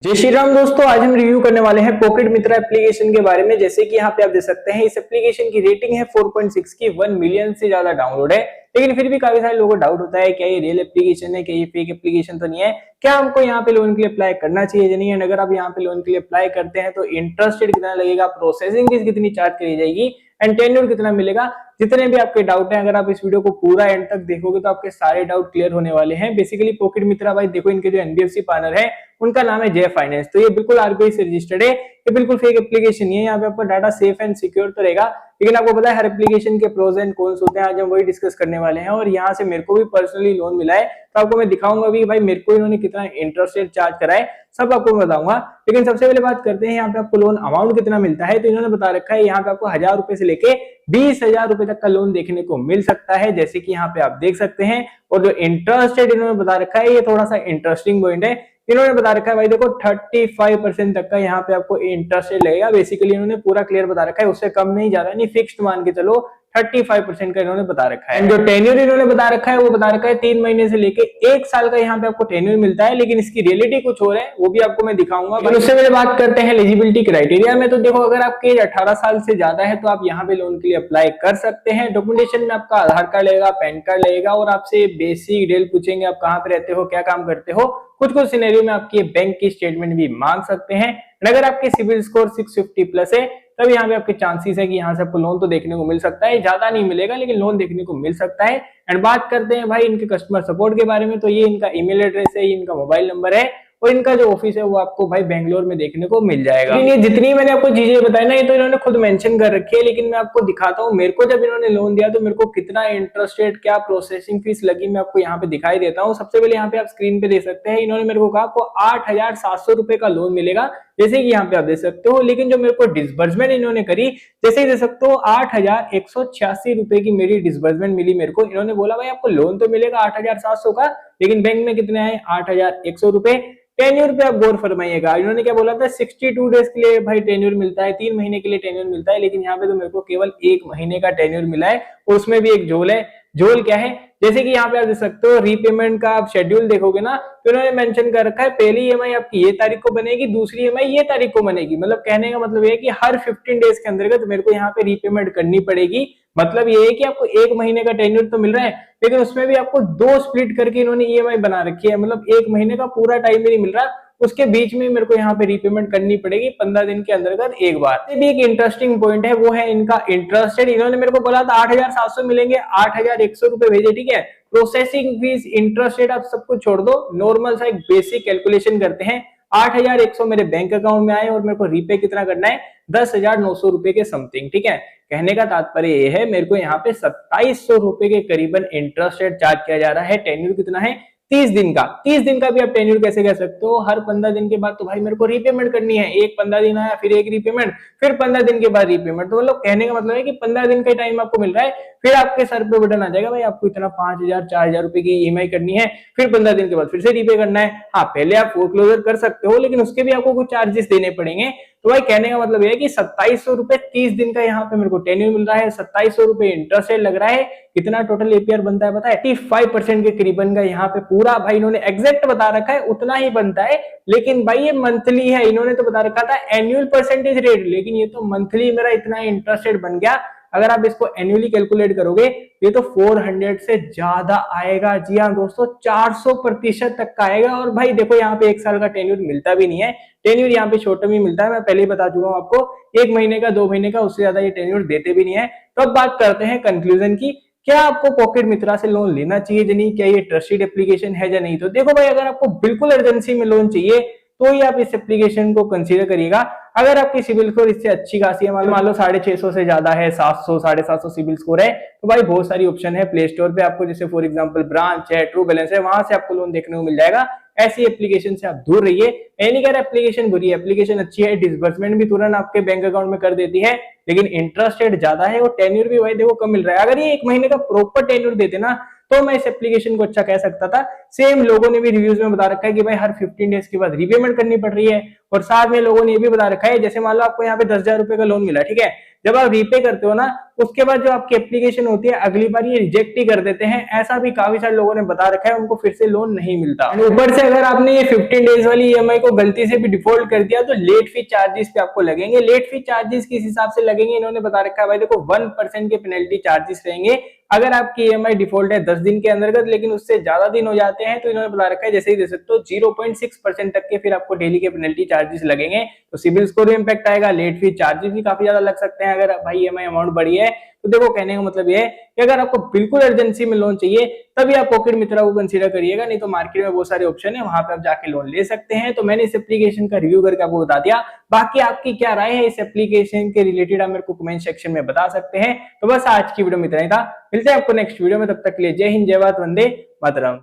जय श्री राम दोस्तों, आज हम रिव्यू करने वाले हैं पॉकेट मित्रा एप्लीकेशन के बारे में। जैसे कि यहाँ पे आप देख सकते हैं, इस एप्लीकेशन की रेटिंग है 4.6 की, 1 मिलियन से ज्यादा डाउनलोड है। लेकिन फिर भी काफी सारे लोगों को डाउट होता है क्या ये रियल एप्लीकेशन है, क्या ये फेक एप्लीकेशन तो नहीं है, क्या हमको यहाँ पे लोन के लिए अप्लाई करना चाहिए या नहीं है। अगर आप यहाँ पे लोन के लिए अप्लाई करते हैं तो इंटरेस्ट रेट कितना लगेगा, प्रोसेसिंग फीस कितनी चार्ज करी जाएगी एंड टेन्योर कितना मिलेगा। जितने भी आपके डाउट हैं, अगर आप इस वीडियो को पूरा एंड तक देखोगे तो आपके सारे डाउट क्लियर होने वाले हैं। बेसिकली पॉकेट मित्रा भाई देखो, इनके जो एनबीएफसी पार्टनर है उनका नाम है जय फाइनेंस। तो ये बिल्कुल आरबीआई से रजिस्टर्ड है, ये बिल्कुल फेक एप्लीकेशन नहीं है। यहाँ पे आपका डाटा सेफ एंड सिक्योर तो रहेगा, लेकिन आपको पता है हर एप्लीकेशन के प्रोज एंड कॉन्स होते हैं। आज हम वही डिस्कस करने वाले हैं। और यहाँ से मेरे को भी पर्सनली लोन मिला है, तो आपको मैं दिखाऊंगा भी भाई मेरे को इन्होंने कितना इंटरेस्ट रेट चार्ज करा है, सब आपको मैं बताऊंगा। लेकिन सबसे पहले बात करते हैं यहाँ पे आपको लोन अमाउंट कितना मिलता है। तो इन्होंने बता रखा है यहाँ पे आपको 1000 रुपए से लेके 20,000 रुपए तक का लोन देखने को मिल सकता है, जैसे कि यहाँ पे आप देख सकते हैं। और जो इंटरेस्ट रेट इन्होंने बता रखा है, ये थोड़ा सा इंटरेस्टिंग पॉइंट है। इन्होंने बता रखा है भाई देखो 35% तक का यहाँ पे आपको इंटरेस्ट रेट लगेगा। बेसिकली इन्होंने पूरा क्लियर बता रखा है, उससे कम नहीं जा रहा है, नहीं फिक्स्ड मान के चलो 35% का इन्होंने बता रखा है। जो टेन्योर इन्होंने बता रखा है वो बता रखा है 3 महीने से लेके 1 साल का यहाँ पे आपको टेन्योर मिलता है। लेकिन इसकी रियलिटी कुछ और है, वो भी आपको मैं दिखाऊंगा। उससे पहले बात करते हैं एलिजिबिलिटी क्राइटेरिया में। तो देखो, अगर आपकी एज 18 साल से ज्यादा है तो आप यहाँ पे लोन के लिए अप्लाई कर सकते हैं। डॉक्यूमेंटेशन में आपका आधार कार्ड लगेगा, पैन कार्ड लगेगा, और आपसे बेसिक डिटेल पूछेंगे, आप कहाँ पे रहते हो, क्या काम करते हो। कुछ सिनेरियो में आपकी बैंक की स्टेटमेंट भी मांग सकते हैं। अगर आपके सिविल स्कोर 650 प्लस है तब यहाँ पे आपके चांसेस है कि यहाँ से आपको लोन तो देखने को मिल सकता है। ज्यादा नहीं मिलेगा लेकिन लोन देखने को मिल सकता है। एंड बात करते हैं भाई इनके कस्टमर सपोर्ट के बारे में। तो ये इनका ईमेल एड्रेस है, ये इनका मोबाइल नंबर है, और इनका जो ऑफिस है वो आपको भाई बेंगलोर में देखने को मिल जाएगा। ये जितनी मैंने आपको चीजें बताई ना, ये तो इन्होंने खुद मेंशन कर रखी है। लेकिन मैं आपको दिखाता हूँ, मेरे को जब इन्होंने लोन दिया तो मेरे को कितना इंटरेस्ट रेट, क्या प्रोसेसिंग फीस लगी, मैं आपको यहाँ पे दिखाई देता हूँ। सबसे पहले यहाँ पे आप स्क्रीन पे देख सकते हैं, इन्होंने मेरे को कहा आपको 8,700 रुपए का लोन मिलेगा, जैसे कि यहाँ पे आप देख सकते हो। लेकिन जो मेरे को डिसबर्समेंट इन्होंने करी, जैसे ही देख सकते हो 8,186 रुपए की मेरी डिसबर्समेंट मिली मेरे को। इन्होंने बोला भाई आपको लोन तो मिलेगा 8,700 का, लेकिन बैंक में कितने आए 8,100 रुपए। टेन्योर पे आप गौर फरमाइएगा, इन्होंने क्या बोला था 62 डेज के लिए भाई टेन्योर मिलता है, 3 महीने के लिए टेन्योर मिलता है। लेकिन यहाँ पे तो मेरे को केवल 1 महीने का टेन्योर मिला है, और उसमें भी एक झोल है। झोल क्या है, जैसे कि यहाँ पे आप देख सकते हो रीपेमेंट का आप शेड्यूल देखोगे ना, तो उन्होंने मेंशन कर रखा है पहली ईएमआई आपकी ये तारीख को बनेगी, दूसरी ईएमआई ये तारीख को बनेगी। मतलब कहने का मतलब ये है कि हर 15 डेज के अंतर्गत मेरे को यहाँ पे रीपेमेंट करनी पड़ेगी। मतलब ये है कि आपको 1 महीने का टेन्योर तो मिल रहा है, लेकिन उसमें भी आपको 2 स्प्लिट करके इन्होंने ईएमआई बना रखी है। मतलब 1 महीने का पूरा टाइम नहीं मिल रहा, उसके बीच में मेरे को यहाँ पे रीपेमेंट करनी पड़ेगी 15 दिन के अंतर्गत एक बार। ये भी एक इंटरेस्टिंग पॉइंट है, वो है इनका इंटरेस्ट रेट। इन्होंने मेरे को बोला था 8,700 मिलेंगे, 8,100 रुपए भेजे, ठीक है। प्रोसेसिंग फीस, इंटरेस्ट रेट आप सब कुछ छोड़ दो, नॉर्मल सा एक बेसिक कैलकुलेशन करते हैं। 8,100 मेरे बैंक अकाउंट में आए और मेरे को रीपे कितना करना है, 10,900 रुपए के समथिंग, ठीक है। कहने का तात्पर्य ये है, मेरे को यहाँ पे 2700 रुपए के करीबन इंटरेस्ट रेट चार्ज किया जा रहा है। टेन्योर कितना है, 30 दिन का। 30 दिन का भी आप टेन्योर कैसे कह सकते हो, हर 15 दिन के बाद तो भाई मेरे को रीपेमेंट करनी है। एक 15 दिन आया, फिर एक रीपेमेंट, फिर 15 दिन के बाद रीपेमेंट। तो मतलब कहने का मतलब है कि 15 दिन का टाइम आपको मिल रहा है, फिर आपके सर पे बटन आ जाएगा भाई आपको इतना 5,000 4,000 रुपए की ईएमआई करनी है, फिर 15 दिन के बाद फिर से रीपे करना है। हाँ, पहले आप फोरक्लोजर कर सकते हो, लेकिन उसके भी आपको कुछ चार्जेस देने पड़ेंगे। तो भाई कहने का मतलब है कि 2700 रुपए 30 दिन का यहाँ पे मेरे को टेन्योर मिल रहा है, 2700 रुपए इंटरेस्ट रेट लग रहा है। कितना टोटल एपीआर बनता है पता है, 85% के करीबन का यहाँ पे पूरा भाई इन्होंने एग्जैक्ट बता रखा है, उतना ही बनता है। लेकिन भाई ये मंथली है, इन्होंने तो बता रखा था एनुअल परसेंटेज रेट, लेकिन ये तो मंथली मेरा इतना इंटरेस्ट रेट बन गया। अगर आप इसको एनुअली कैलकुलेट करोगे ये तो 400 से ज्यादा आएगा। जी हाँ दोस्तों, 400% तक का आएगा। और भाई देखो यहाँ पे 1 साल का टेन्योर मिलता भी नहीं है, टेन्योर यहाँ पे शॉर्ट टर्म ही मिलता है। मैं पहले ही बता चुका हूँ आपको, 1 महीने का, 2 महीने का, उससे ज्यादा ये टेन्योर देते भी नहीं है। तो अब बात करते हैं कंक्लूजन की, क्या आपको पॉकेट मित्रा से लोन लेना चाहिए या नहीं, क्या ये ट्रस्टेड एप्लीकेशन है या नहीं। तो देखो भाई, अगर आपको बिल्कुल अर्जेंसी में लोन चाहिए तो ही आप इस एप्लीकेशन को कंसीडर करिएगा। अगर आपकी सिविल स्कोर इससे अच्छी खासी है, मान लो 650 से ज्यादा है, 700 750 सिविल स्कोर है, तो भाई बहुत सारी ऑप्शन है प्ले स्टोर पे आपको, जैसे फॉर एग्जांपल ब्रांच है, ट्रू बैलेंस है, वहां से आपको लोन देखने को मिल जाएगा। ऐसी एप्लीकेशन से आप दूर रहिए। ये नहीं कह रहा एप्लीकेशन बुरी है, एप्लीकेशन अच्छी है, डिसबर्समेंट भी तुरंत आपके बैंक अकाउंट में कर देती है, लेकिन इंटरेस्ट रेट ज्यादा है और टेन्योर भी भाई देखो कम मिल रहा है। अगर ये 1 महीने का प्रॉपर टेन्योर देते ना तो मैं इस एप्लीकेशन को अच्छा कह सकता था। सेम लोगों ने भी रिव्यूज में बता रखा है कि भाई हर 15 डेज के बाद रीपेमेंट करनी पड़ रही है, और साथ में लोगों ने ये भी बता रखा है जैसे मान लो आपको यहाँ पे 10,000 रुपए का लोन मिला, ठीक है, जब आप रीपे करते हो ना, उसके बाद जो आपकी एप्लीकेशन होती है अगली बार ये रिजेक्ट ही कर देते हैं। ऐसा भी काफी सारे लोगों ने बता रखा है, उनको फिर से लोन नहीं मिलता। ऊपर से अगर आपने ये 15 डेज वाली ईएमआई को गलती से भी डिफॉल्ट कर दिया तो लेट फी चार्जेस पे आपको लगेंगे। लेट फी चार्जेस किस हिसाब से लगेंगे इन्होंने बता रखा है भाई, देखो 1% के पेनल्टी चार्जेस रहेंगे अगर आपकी ईएमआई डिफॉल्ट है 10 दिन के अंतर्गत, लेकिन उससे ज्यादा दिन हो जाते हैं तो इन्होंने बता रखा है जैसे ही दे सकते हो 0.6% तक के फिर आपको डेली के पेनल्टी चार्जेस लगेंगे। तो सिविल स्कोर में इंपैक्ट आएगा, लेट फी चार्जेस भी काफी ज्यादा लग सकते हैं अगर भाई ईएमआई अमाउंट बढ़ी है। तो देखो कहने का मतलब ये है कि अगर आपको बिल्कुल अर्जेंसी में लोन चाहिए तभी आप पॉकेट मित्रा को कंसीडर करिएगा, नहीं तो मार्केट में बहुत सारे ऑप्शन है, वहां पे आप जाके लोन ले सकते हैं। तो मैंने इस एप्लीकेशन का रिव्यू करके आपको बता दिया। बाकी आपकी क्या राय है इस एप्लीकेशन के रिलेटेड आप मेरे को कमेंट सेक्शन में बता सकते हैं। तो बस आज की वीडियो में इतना ही था, मिलते हैं आपको नेक्स्ट वीडियो में, तब तक के लिए जय हिंद, जय भारत, वंदे मातरम।